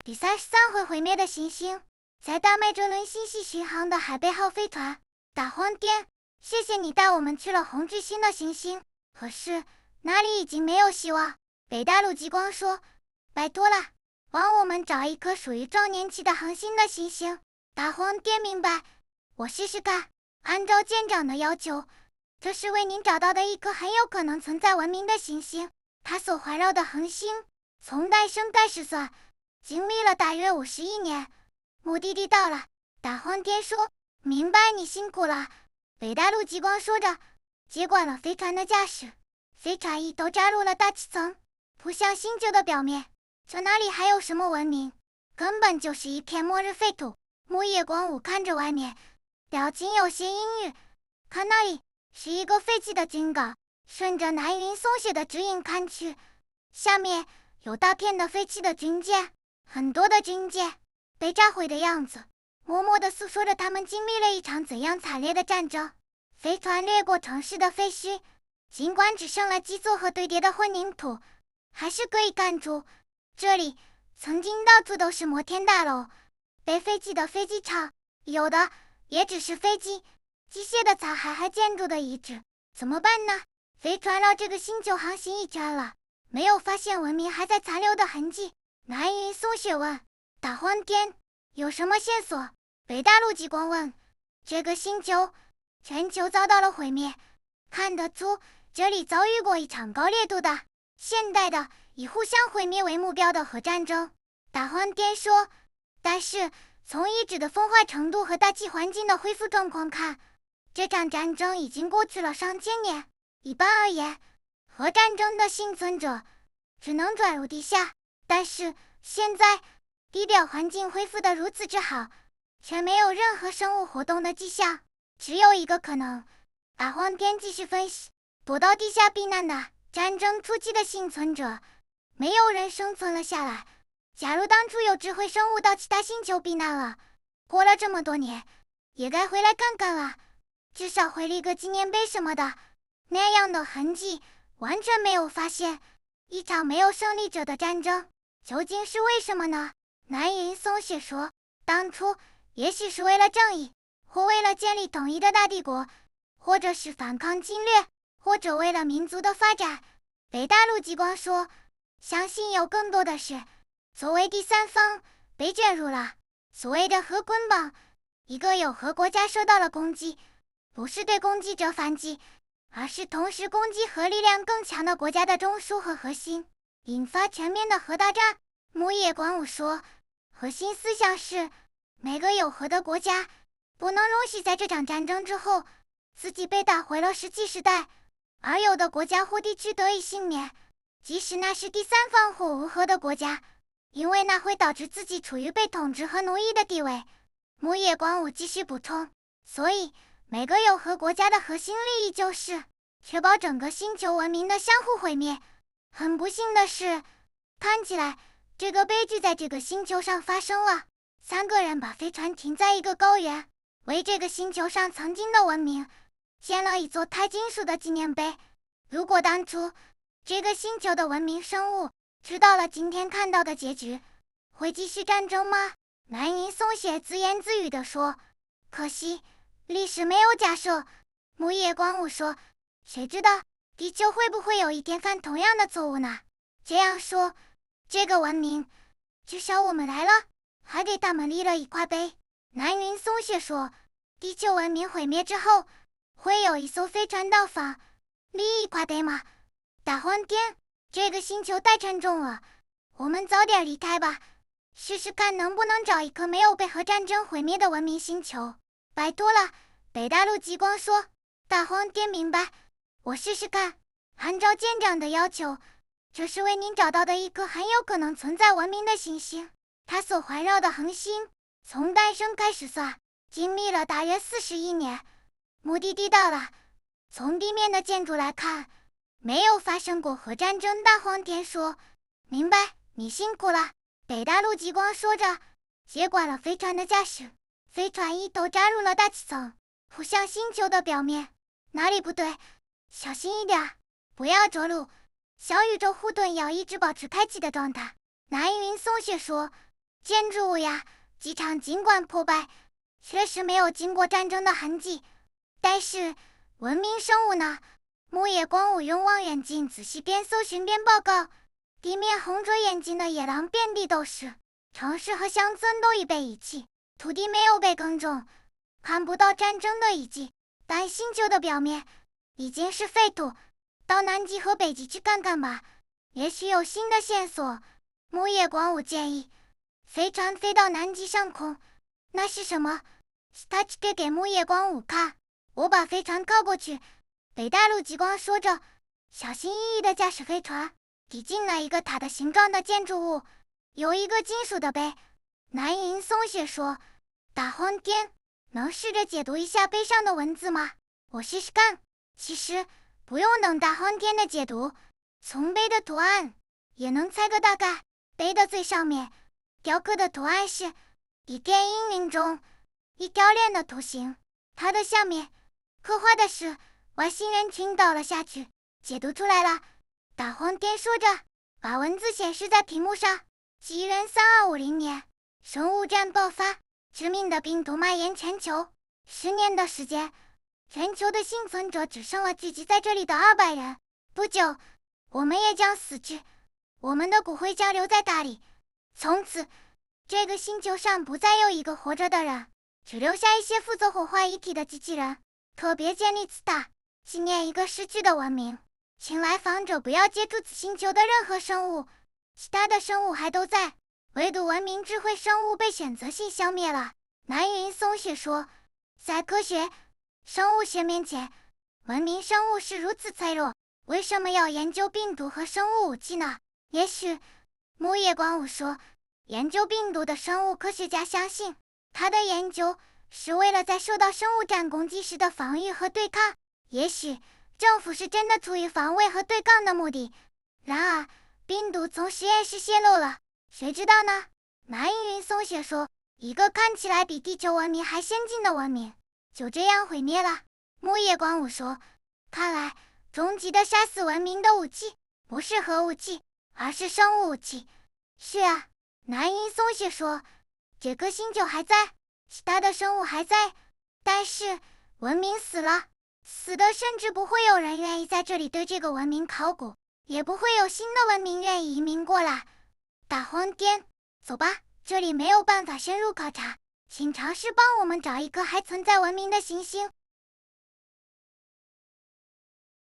第33回毁灭的行星，在大麦哲伦星系巡航的海贝号飞船。大荒颠，谢谢你带我们去了红巨星的行星，可是那里已经没有希望。北大陆极光说：“拜托了，帮我们找一颗属于壮年期的恒星的行星。”大荒颠明白，我试试看。按照舰长的要求，这是为您找到的一颗很有可能存在文明的行星。它所环绕的恒星，从诞生开始算，经历了大约51年。目的地到了，大荒颠说：“明白，你辛苦了。”北大陆极光说着，接管了飞船的驾驶。飞船一头扎入了大气层，扑向星球的表面。这哪里还有什么文明？根本就是一片末日废土。木叶光武看着外面，表情有些阴郁。看那里，是一个废弃的军港。顺着南云松雪的指引看去，下面有大片的废弃的军舰，很多的军舰被炸毁的样子，默默地诉说着他们经历了一场怎样惨烈的战争。飞船掠过城市的废墟，尽管只剩了基座和堆叠的混凝土，还是可以看出这里曾经到处都是摩天大楼。被废弃的飞机场，有的也只是飞机、机械的残骸和建筑的遗址。怎么办呢？飞船绕这个星球航行一圈了，没有发现文明还在残留的痕迹。南云松雪问：“大荒颠，有什么线索？”北大陆极光问：“这个星球，全球遭到了毁灭，看得出这里遭遇过一场高烈度的、现代的、以互相毁灭为目标的核战争。”大荒颠说：“但是从遗址的风化程度和大气环境的恢复状况看，这场战争已经过去了上千年。一般而言，核战争的幸存者只能转入地下，但是现在地表环境恢复得如此之好，却没有任何生物活动的迹象。只有一个可能。”大荒颠继续分析：躲到地下避难的战争初期的幸存者，没有人生存了下来。假如当初有智慧生物到其他星球避难了，过了这么多年，也该回来看看了，至少会立个纪念碑什么的。那样的痕迹完全没有发现。一场没有胜利者的战争，究竟是为什么呢？南云松雪说：“当初也许是为了正义，或为了建立统一的大帝国，或者是反抗侵略，或者为了民族的发展。”北大陆极光说：“相信有更多的是作为第三方被卷入了所谓的核捆绑。一个有核国家受到了攻击，不是对攻击者反击，而是同时攻击核力量更强的国家的中枢和核心，引发全面的核大战。”木叶光武说：“核心思想是，每个有核的国家不能容许在这场战争之后自己被打回了17时代，而有的国家或地区得以幸免，即使那是第三方或无核的国家，因为那会导致自己处于被统治和奴役的地位。”木叶光武继续补充：“所以每个有核国家的核心利益就是确保整个星球文明的相互毁灭。很不幸的是，看起来这个悲剧在这个星球上发生了。3个人把飞船停在一个高原，为这个星球上曾经的文明建了一座钛金属的纪念碑。如果当初这个星球的文明生物知道了今天看到的结局，会继续战争吗？”南云松雪自言自语地说：“可惜历史没有假设。”木叶光武说：“谁知道地球会不会有一天犯同样的错误呢？这样说，这个文明至少我们来了，还给他们立了一块碑。”南云松雪说：“地球文明毁灭之后，会有一艘飞船到访，立一块碑吗？”大荒颠，这个星球太沉重了，我们早点离开吧，试试看能不能找一颗没有被核战争毁灭的文明星球。拜托了，北大陆极光说。大荒颠明白，我试试看。按照舰长的要求，这是为您找到的一颗很有可能存在文明的行星。它所环绕的恒星，从诞生开始算，经历了大约41年。目的地到了，从地面的建筑来看，没有发生过核战争。大荒颠说：“明白，你辛苦了。”北大陆极光说着，接管了飞船的驾驶。飞船一头扎入了大气层，扑向星球的表面。哪里不对？小心一点，不要着陆。小宇宙护盾要一直保持开启的状态。南云松雪说：“建筑物呀，机场尽管破败，确实没有经过战争的痕迹，但是文明生物呢？木叶光武用望远镜仔细边搜寻边报告，地面红着眼睛的野狼遍地都是，城市和乡村都已被遗弃，土地没有被耕种，看不到战争的遗迹，但星球的表面已经是废土。到南极和北极去看看吧，也许有新的线索。木叶光武建议，飞船飞到南极上空。那是什么？他给木叶光武看，我把飞船靠过去。北大陆极光说着，小心翼翼地驾驶飞船，抵近了一个塔的形状的建筑物，有一个金属的碑。南云松雪说：“大荒天，能试着解读一下碑上的文字吗？我试试看。”其实不用等大荒天的解读，从碑的图案也能猜个大概。碑的最上面雕刻的图案是一片阴云中一条链的图形，它的下面刻画的是外星人群倒了下去。解读出来了，大荒天说着，把文字显示在屏幕上。纪元3250年，生物战爆发，致命的病毒蔓延全球。10年的时间，全球的幸存者只剩了聚集在这里的200人。不久，我们也将死去，我们的骨灰将留在大理。从此，这个星球上不再有一个活着的人，只留下一些负责火化遗体的机器人。特别建立此塔，纪念一个失去的文明。请来访者不要接触此星球的任何生物，其他的生物还都在，唯独文明智慧生物被选择性消灭了。南云松雪说，在科学、生物学面前，文明生物是如此脆弱，为什么要研究病毒和生物武器呢？也许，木叶光武说，研究病毒的生物科学家相信，他的研究是为了在受到生物战攻击时的防御和对抗。也许政府是真的出于防卫和对抗的目的。然而，病毒从实验室泄露了，谁知道呢？南云松雪说，一个看起来比地球文明还先进的文明，就这样毁灭了。木叶光武说，看来终极的杀死文明的武器不是核武器，而是生物武器。是啊，南云松雪说，这个星球还在，其他的生物还在，但是文明死了，死的甚至不会有人愿意在这里对这个文明考古，也不会有新的文明愿意移民过来。大荒天，走吧，这里没有办法深入考察，请尝试帮我们找一颗还存在文明的行星。